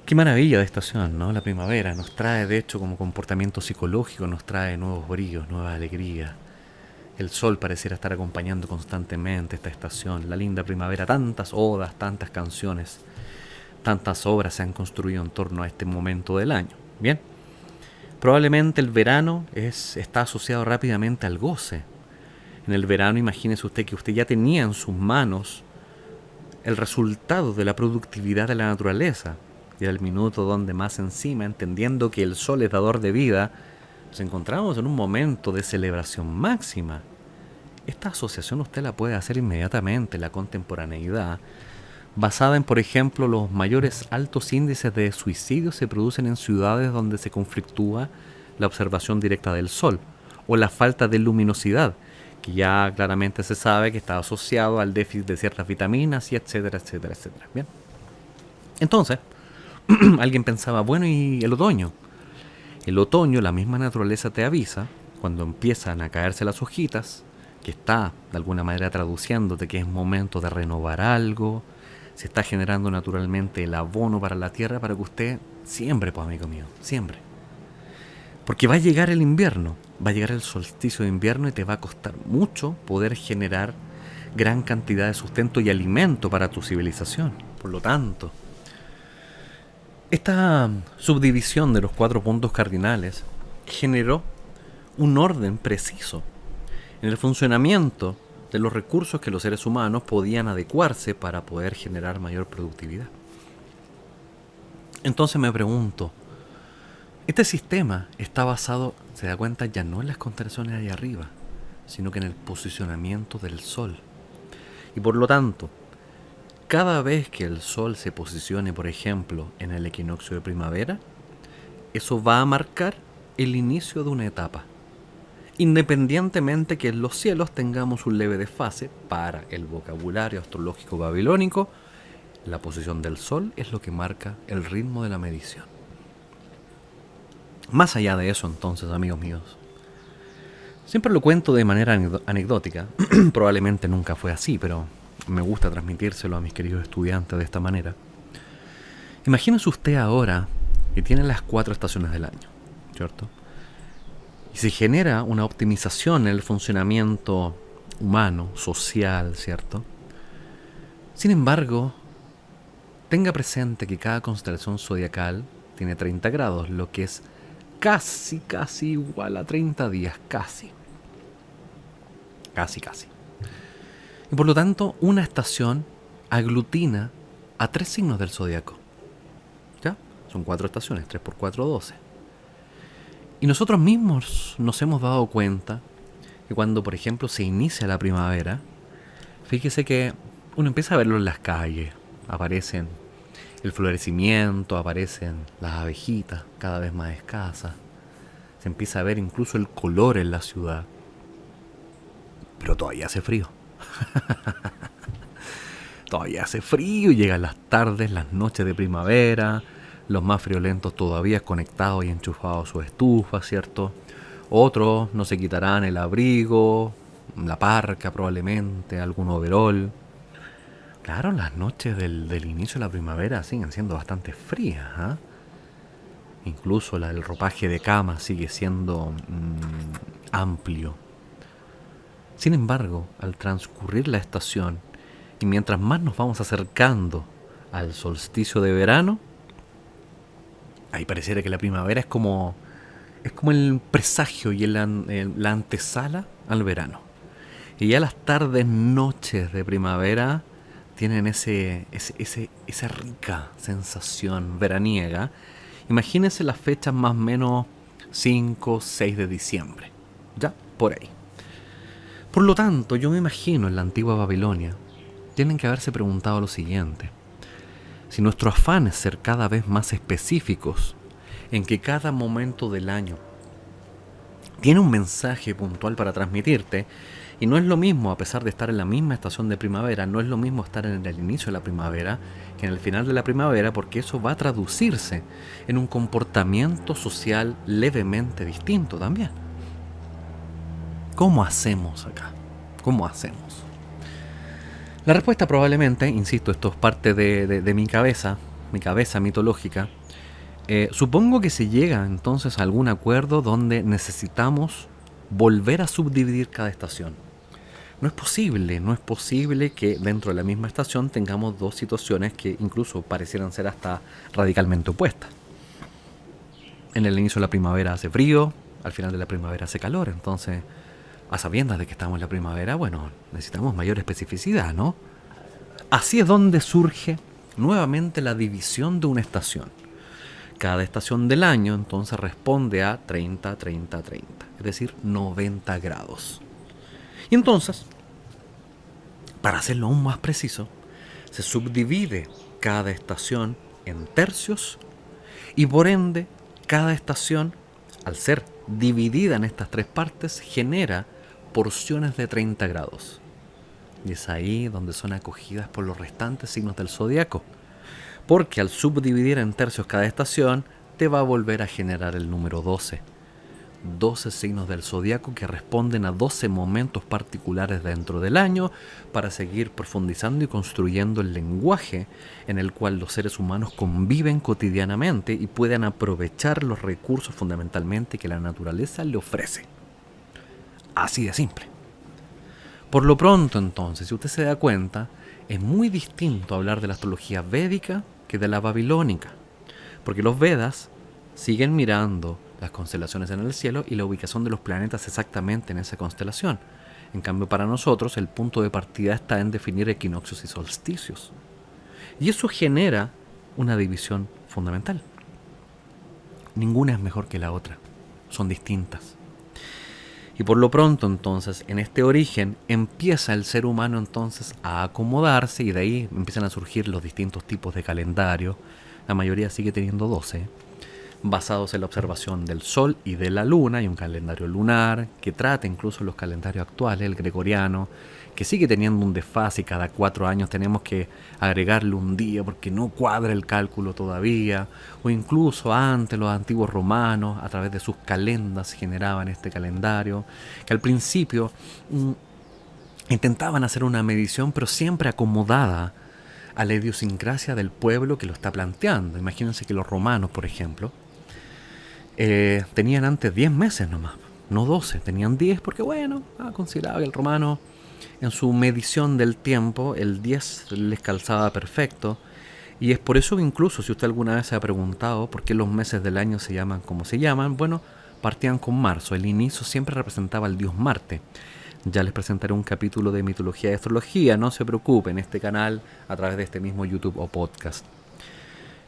Qué maravilla de estación, ¿no? La primavera nos trae, de hecho, como comportamiento psicológico, nos trae nuevos brillos, nueva alegría. El sol pareciera estar acompañando constantemente esta estación, la linda primavera. Tantas odas, tantas canciones, tantas obras se han construido en torno a este momento del año. Bien, probablemente el verano está asociado rápidamente al goce. En el verano, imagínese usted que usted ya tenía en sus manos el resultado de la productividad de la naturaleza. Y era el minuto donde más encima, entendiendo que el sol es dador de vida, nos encontramos en un momento de celebración máxima. Esta asociación usted la puede hacer inmediatamente, la contemporaneidad, basada en, por ejemplo, los mayores altos índices de suicidio se producen en ciudades donde se conflictúa la observación directa del sol, o la falta de luminosidad, que ya claramente se sabe que está asociado al déficit de ciertas vitaminas, y etcétera, etcétera, etcétera. Bien. Entonces, alguien pensaba, bueno, ¿y el otoño? El otoño, la misma naturaleza te avisa, cuando empiezan a caerse las hojitas, que está de alguna manera traduciéndote que es momento de renovar algo, se está generando naturalmente el abono para la tierra para que usted siembre, pues amigo mío, siembre. Porque va a llegar el invierno, va a llegar el solsticio de invierno y te va a costar mucho poder generar gran cantidad de sustento y alimento para tu civilización. Por lo tanto, esta subdivisión de los 4 puntos cardinales generó un orden preciso en el funcionamiento de los recursos que los seres humanos podían adecuarse para poder generar mayor productividad. Entonces me pregunto, este sistema está basado, se da cuenta, ya no en las constelaciones de ahí arriba, sino que en el posicionamiento del Sol. Y por lo tanto, cada vez que el Sol se posicione, por ejemplo, en el equinoccio de primavera, eso va a marcar el inicio de una etapa. Independientemente que en los cielos tengamos un leve desfase para el vocabulario astrológico babilónico, la posición del Sol es lo que marca el ritmo de la medición. Más allá de eso, entonces, amigos míos, siempre lo cuento de manera anecdótica, probablemente nunca fue así, pero me gusta transmitírselo a mis queridos estudiantes de esta manera. Imagínese usted ahora que tiene las 4 estaciones del año, ¿cierto? Y se genera una optimización en el funcionamiento humano, social, ¿cierto? Sin embargo, tenga presente que cada constelación zodiacal tiene 30 grados, lo que es casi igual a 30 días, casi. Y por lo tanto, una estación aglutina a 3 signos del zodiaco. ¿Ya? Son 4 estaciones, 3 por 4, 12. Y nosotros mismos nos hemos dado cuenta que cuando, por ejemplo, se inicia la primavera, fíjese que uno empieza a verlo en las calles. Aparecen el florecimiento, aparecen las abejitas cada vez más escasas. Se empieza a ver incluso el color en la ciudad. Pero todavía hace frío. Todavía hace frío y llegan las tardes, las noches de primavera, los más friolentos todavía conectados y enchufados a su estufa, ¿cierto? Otros no se quitarán el abrigo, la parca probablemente, algún overol. Claro, las noches del inicio de la primavera siguen siendo bastante frías, ¿eh? Incluso el ropaje de cama sigue siendo amplio. Sin embargo, al transcurrir la estación y mientras más nos vamos acercando al solsticio de verano, ahí pareciera que la primavera es como el presagio y la antesala al verano. Y ya las tardes, noches de primavera tienen esa rica sensación veraniega. Imagínense las fechas más o menos 5, 6 de diciembre. Ya, por ahí. Por lo tanto, yo me imagino en la antigua Babilonia, tienen que haberse preguntado lo siguiente. Si nuestro afán es ser cada vez más específicos, en que cada momento del año tiene un mensaje puntual para transmitirte, y no es lo mismo, a pesar de estar en la misma estación de primavera, no es lo mismo estar en el inicio de la primavera que en el final de la primavera, porque eso va a traducirse en un comportamiento social levemente distinto también. ¿Cómo hacemos acá? ¿Cómo hacemos? La respuesta probablemente, insisto, esto es parte de mi cabeza mitológica. Supongo que se llega entonces a algún acuerdo donde necesitamos volver a subdividir cada estación. No es posible que dentro de la misma estación tengamos dos situaciones que incluso parecieran ser hasta radicalmente opuestas. En el inicio de la primavera hace frío, al final de la primavera hace calor, entonces, a sabiendas de que estamos en la primavera, bueno, necesitamos mayor especificidad, ¿no? Así es donde surge nuevamente la división de una estación. Cada estación del año entonces responde a 30, 30, 30, es decir, 90 grados. Y entonces, para hacerlo aún más preciso, se subdivide cada estación en tercios y por ende cada estación, al ser dividida en estas tres partes, genera porciones de 30 grados. Y es ahí donde son acogidas por los restantes signos del zodiaco. Porque al subdividir en tercios cada estación, te va a volver a generar el número 12. 12 signos del zodiaco que responden a 12 momentos particulares dentro del año para seguir profundizando y construyendo el lenguaje en el cual los seres humanos conviven cotidianamente y pueden aprovechar los recursos fundamentalmente que la naturaleza le ofrece. Así de simple. Por lo pronto, entonces, si usted se da cuenta, es muy distinto hablar de la astrología védica que de la babilónica, porque los Vedas siguen mirando las constelaciones en el cielo y la ubicación de los planetas exactamente en esa constelación. En cambio, para nosotros, el punto de partida está en definir equinoccios y solsticios. Y eso genera una división fundamental. Ninguna es mejor que la otra, son distintas. Y por lo pronto, entonces, en este origen empieza el ser humano entonces a acomodarse y de ahí empiezan a surgir los distintos tipos de calendario. La mayoría sigue teniendo 12, basados en la observación del Sol y de la Luna. Hay un calendario lunar que trata incluso los calendarios actuales, el gregoriano, que sigue teniendo un desfase y cada 4 años tenemos que agregarle un día porque no cuadra el cálculo todavía, o incluso antes los antiguos romanos a través de sus calendas generaban este calendario, que al principio intentaban hacer una medición pero siempre acomodada a la idiosincrasia del pueblo que lo está planteando. Imagínense que los romanos, por ejemplo, tenían antes 10 meses nomás, no 12, tenían 10 porque bueno, consideraba que el romano en su medición del tiempo, el 10 les calzaba perfecto. Y es por eso que incluso si usted alguna vez se ha preguntado por qué los meses del año se llaman como se llaman, bueno, partían con marzo. El inicio siempre representaba al dios Marte. Ya les presentaré un capítulo de mitología y astrología, no se preocupen, en este canal, a través de este mismo YouTube o podcast.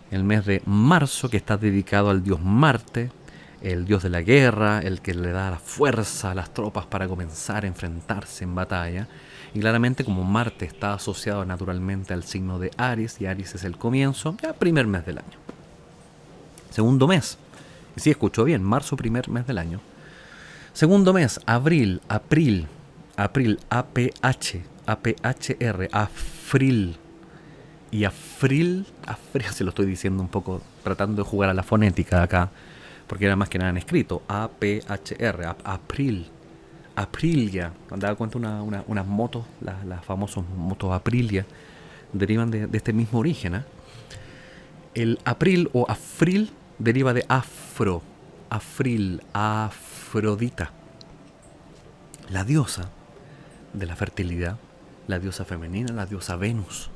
El mes de marzo, que está dedicado al dios Marte, el dios de la guerra, el que le da la fuerza a las tropas para comenzar a enfrentarse en batalla. Y claramente como Marte está asociado naturalmente al signo de Aries, y Aries es el comienzo, ya primer mes del año. Segundo mes, y sí escuchó bien, marzo, primer mes del año. Segundo mes, abril, april, APH, APHR, afril. Y afril, se lo estoy diciendo un poco, tratando de jugar a la fonética acá, porque era más que nada en escrito, APHR, april, Aprilia. Andaba cuenta unas motos, las famosas motos Aprilia, derivan de este mismo origen. El april o afril deriva de afro, afril, Afrodita. la diosa de la fertilidad, la diosa femenina, la diosa Venus.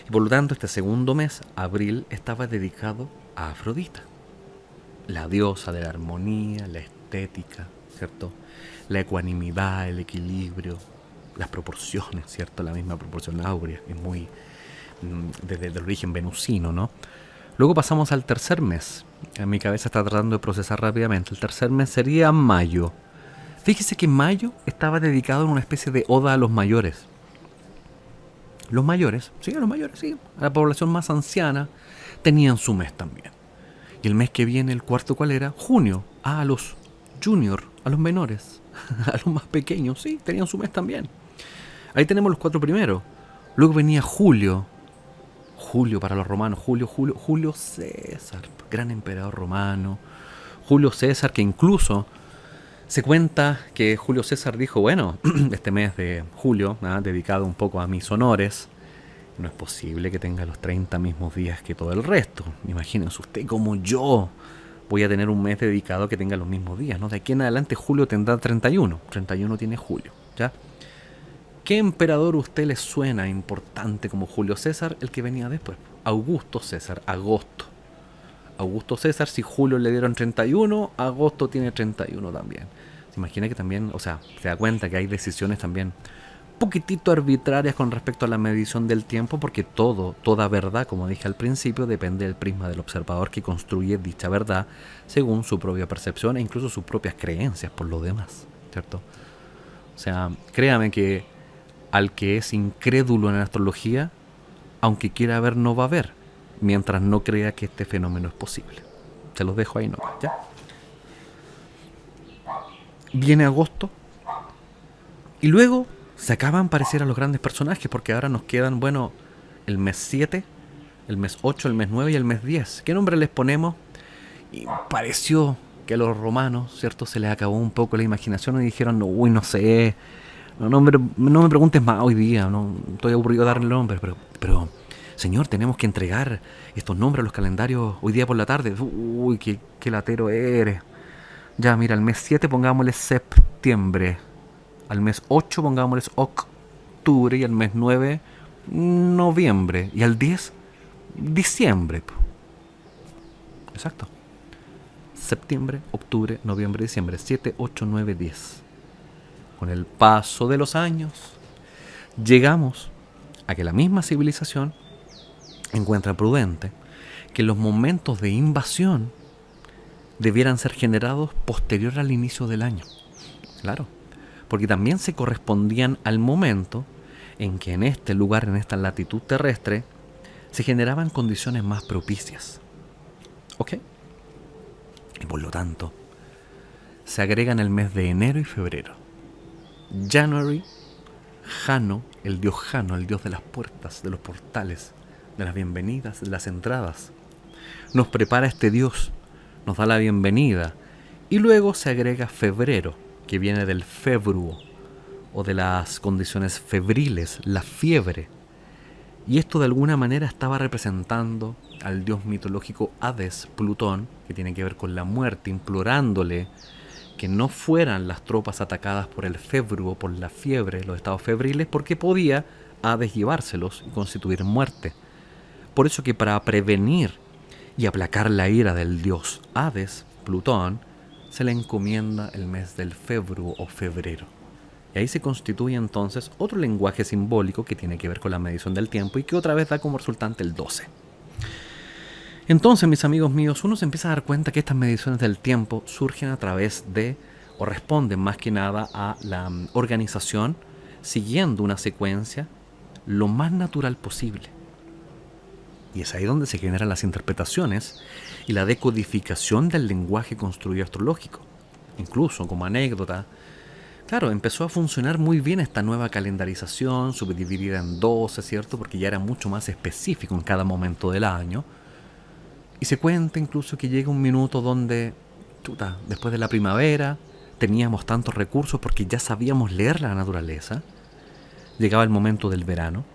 Y por lo tanto, este segundo mes, abril, estaba dedicado a Afrodita, la diosa de la armonía, la estética, ¿cierto? La ecuanimidad, el equilibrio, las proporciones, ¿cierto? La misma proporción áurea, es muy desde el origen venusino, ¿no? Luego pasamos al tercer mes. En mi cabeza está tratando de procesar rápidamente. El tercer mes sería mayo. Fíjese que mayo estaba dedicado en una especie de oda a los mayores. Los mayores, sí, a la población más anciana, tenían su mes también. Y el mes que viene, el cuarto, ¿cuál era? Junio. A los junior, a los menores, a los más pequeños, sí, tenían su mes también. Ahí tenemos los 4 primeros. Luego venía julio. Julio para los romanos, Julio César, gran emperador romano. Julio César, que incluso se cuenta que Julio César dijo, bueno, este mes de julio, dedicado un poco a mis honores, no es posible que tenga los 30 mismos días que todo el resto. Imagínense usted como yo voy a tener un mes dedicado que tenga los mismos días, ¿no? De aquí en adelante julio tendrá 31. 31 tiene julio, ¿ya? ¿Qué emperador a usted le suena importante como Julio César? El que venía después. Augusto César, agosto. Augusto César, si Julio le dieron 31, agosto tiene 31 también. Se imagina que también, o sea, se da cuenta que hay decisiones también poquitito arbitrarias con respecto a la medición del tiempo, porque toda verdad, como dije al principio, depende del prisma del observador que construye dicha verdad según su propia percepción e incluso sus propias creencias por lo demás, ¿cierto? O sea, créame que al que es incrédulo en la astrología, aunque quiera ver, no va a ver, mientras no crea que este fenómeno es posible. Se los dejo ahí nomás, ¿ya? Viene agosto y luego se acaban pareciera los grandes personajes, porque ahora nos quedan, bueno, el mes 7, el mes 8, el mes 9 y el mes 10. ¿Qué nombre les ponemos? Y pareció que a los romanos, ¿cierto?, se les acabó un poco la imaginación y dijeron, uy, no sé, no me preguntes más hoy día, no estoy aburrido de darle nombres, pero señor, tenemos que entregar estos nombres a los calendarios hoy día por la tarde. Uy, qué latero eres. Ya, mira, al mes 7 pongámosle septiembre, al mes 8 pongámosle octubre y al mes 9 noviembre y al 10 diciembre. Exacto. Septiembre, octubre, noviembre, diciembre. 7, 8, 9, 10. Con el paso de los años, llegamos a que la misma civilización encuentra prudente que los momentos de invasión debieran ser generados posterior al inicio del año. Claro, porque también se correspondían al momento en que en este lugar, en esta latitud terrestre, se generaban condiciones más propicias. ¿Ok? Y por lo tanto, se agregan el mes de enero y febrero. January, Jano, el dios Jano, el dios de las puertas, de los portales, de las bienvenidas, de las entradas. Nos prepara este dios, nos da la bienvenida. Y luego se agrega febrero, que viene del februo, o de las condiciones febriles, la fiebre. Y esto de alguna manera estaba representando al dios mitológico Hades, Plutón, que tiene que ver con la muerte, implorándole que no fueran las tropas atacadas por el februo, por la fiebre, los estados febriles, porque podía Hades llevárselos y constituir muerte. Por eso que para prevenir y aplacar la ira del dios Hades, Plutón, se le encomienda el mes del februo o febrero. Y ahí se constituye entonces otro lenguaje simbólico que tiene que ver con la medición del tiempo y que otra vez da como resultante el 12. Entonces, mis amigos míos, uno se empieza a dar cuenta que estas mediciones del tiempo surgen a través de, o responden más que nada a la organización siguiendo una secuencia lo más natural posible. Y es ahí donde se generan las interpretaciones y la decodificación del lenguaje construido astrológico. Incluso, como anécdota, claro, empezó a funcionar muy bien esta nueva calendarización, subdividida en 12, ¿cierto? Porque ya era mucho más específico en cada momento del año. Y se cuenta incluso que llega un minuto donde, después de la primavera, teníamos tantos recursos porque ya sabíamos leer la naturaleza. Llegaba el momento del verano.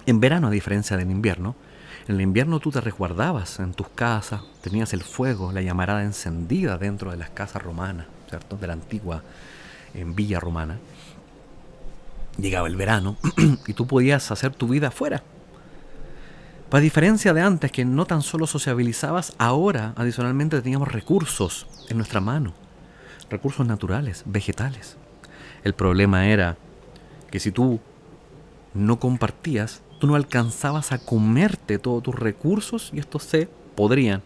En verano, a diferencia del invierno, en el invierno tú te resguardabas en tus casas, tenías el fuego, la llamarada encendida dentro de las casas romanas, ¿cierto? De la antigua en Villa Romana. Llegaba el verano y tú podías hacer tu vida afuera. A diferencia de antes, que no tan solo sociabilizabas, ahora adicionalmente teníamos recursos en nuestra mano. Recursos naturales, vegetales. El problema era que si tú no compartías, tú no alcanzabas a comerte todos tus recursos y estos se podrían.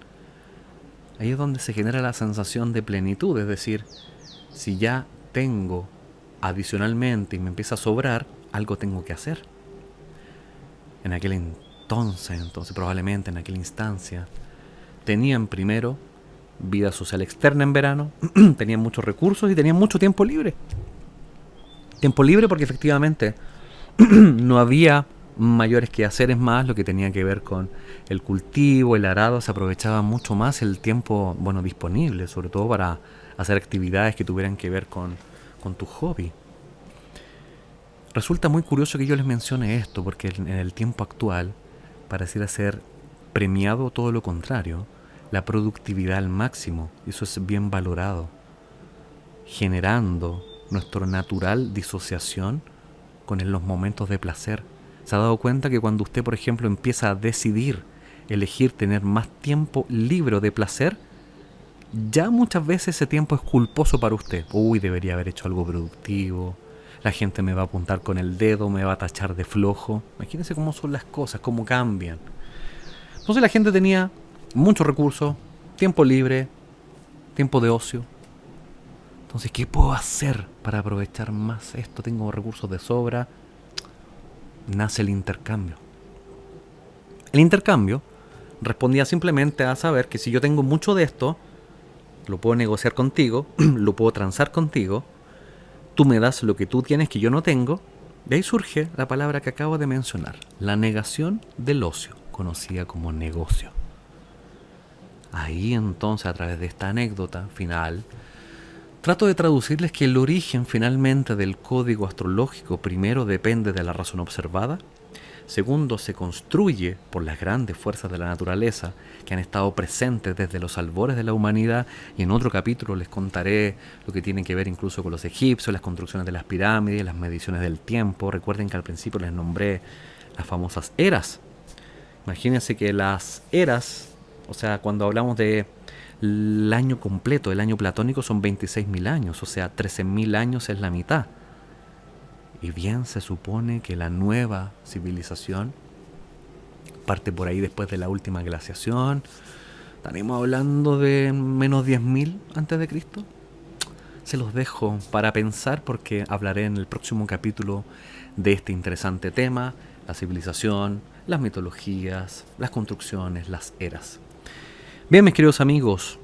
Ahí es donde se genera la sensación de plenitud, es decir, si ya tengo adicionalmente y me empieza a sobrar, algo tengo que hacer. En aquel entonces probablemente en aquella instancia, tenían primero vida social externa en verano, tenían muchos recursos y tenían mucho tiempo libre. Tiempo libre porque efectivamente no había mayores quehaceres más, lo que tenía que ver con el cultivo, el arado, se aprovechaba mucho más el tiempo disponible, sobre todo para hacer actividades que tuvieran que ver con tu hobby. Resulta muy curioso que yo les mencione esto, porque en el tiempo actual pareciera ser premiado todo lo contrario, la productividad al máximo, y eso es bien valorado, generando nuestra natural disociación con los momentos de placer. ¿Se ha dado cuenta que cuando usted, por ejemplo, empieza a decidir, elegir tener más tiempo libre de placer, ya muchas veces ese tiempo es culposo para usted? Uy, debería haber hecho algo productivo, la gente me va a apuntar con el dedo, me va a tachar de flojo. Imagínense cómo son las cosas, cómo cambian. Entonces la gente tenía muchos recursos, tiempo libre, tiempo de ocio. Entonces, ¿qué puedo hacer para aprovechar más esto? Tengo recursos de sobra. Nace el intercambio. El intercambio respondía simplemente a saber que si yo tengo mucho de esto, lo puedo negociar contigo, lo puedo transar contigo, tú me das lo que tú tienes que yo no tengo. De ahí surge la palabra que acabo de mencionar, la negación del ocio, conocida como negocio. Ahí entonces, a través de esta anécdota final, trato de traducirles que el origen finalmente del código astrológico primero depende de la razón observada, segundo se construye por las grandes fuerzas de la naturaleza que han estado presentes desde los albores de la humanidad, y en otro capítulo les contaré lo que tiene que ver incluso con los egipcios, las construcciones de las pirámides, las mediciones del tiempo. Recuerden que al principio les nombré las famosas eras. Imagínense que las eras, o sea, cuando hablamos de el año completo, el año platónico, son 26.000 años, o sea, 13.000 años es la mitad. Y bien se supone que la nueva civilización parte por ahí después de la última glaciación. Estaremos hablando de menos 10.000 antes de Cristo. Se los dejo para pensar, porque hablaré en el próximo capítulo de este interesante tema, la civilización, las mitologías, las construcciones, las eras. Bien, mis queridos amigos,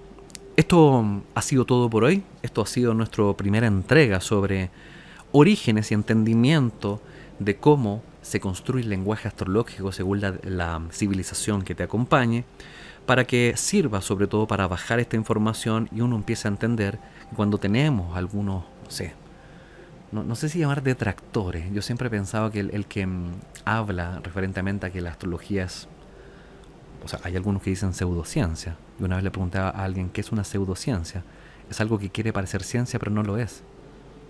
esto ha sido todo por hoy. Esto ha sido nuestra primera entrega sobre orígenes y entendimiento de cómo se construye el lenguaje astrológico según la civilización que te acompañe, para que sirva sobre todo para bajar esta información y uno empiece a entender que cuando tenemos algunos, no sé si llamar detractores. Yo siempre he pensado que el que habla referentemente a que la astrología es, hay algunos que dicen pseudociencia. Y una vez le pregunté a alguien qué es una pseudociencia. Es algo que quiere parecer ciencia pero no lo es.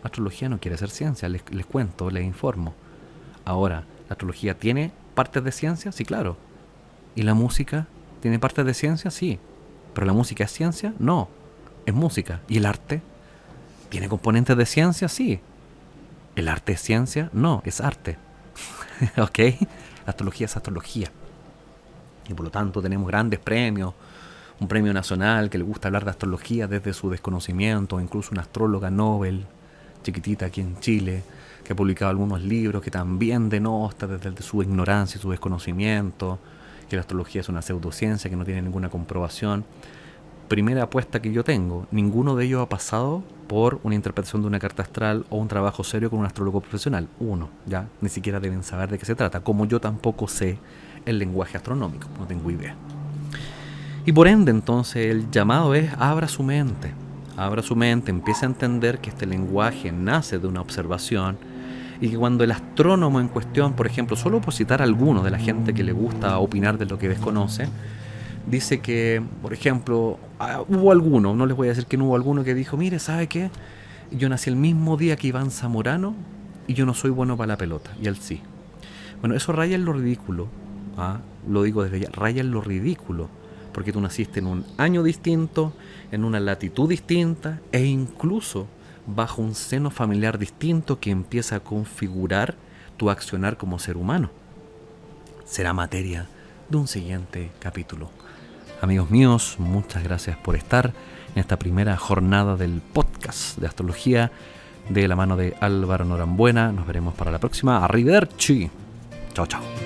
La astrología no quiere ser ciencia, les cuento, les informo. Ahora, ¿la astrología tiene partes de ciencia? Sí, claro. ¿Y la música tiene partes de ciencia? Sí. ¿Pero la música es ciencia? No, es música. ¿Y el arte? ¿Tiene componentes de ciencia? Sí. ¿El arte es ciencia? No, es arte. ¿Ok? La astrología es astrología. Y por lo tanto tenemos grandes premios. Un premio nacional que le gusta hablar de astrología desde su desconocimiento, incluso una astróloga Nobel chiquitita aquí en Chile, que ha publicado algunos libros que también denota desde su ignorancia y su desconocimiento, que la astrología es una pseudociencia que no tiene ninguna comprobación. Primera apuesta que yo tengo, ninguno de ellos ha pasado por una interpretación de una carta astral o un trabajo serio con un astrólogo profesional. Uno, ya, ni siquiera deben saber de qué se trata, como yo tampoco sé el lenguaje astronómico, no tengo idea. Y por ende, entonces, el llamado es: abra su mente, empiece a entender que este lenguaje nace de una observación, y que cuando el astrónomo en cuestión, por ejemplo, solo por citar a alguno de la gente que le gusta opinar de lo que desconoce, dice que, por ejemplo, hubo alguno, no les voy a decir que no hubo alguno que dijo: mire, ¿sabe qué? yo nací el mismo día que Iván Zamorano y yo no soy bueno para la pelota, y él sí. Bueno, eso raya en lo ridículo, lo digo desde ya, raya en lo ridículo, porque tú naciste en un año distinto, en una latitud distinta e incluso bajo un seno familiar distinto que empieza a configurar tu accionar como ser humano. Será materia de un siguiente capítulo. Amigos míos, muchas gracias por estar en esta primera jornada del podcast de astrología de la mano de Álvaro Norambuena. Nos veremos para la próxima. Arrivederci. Chao, chao.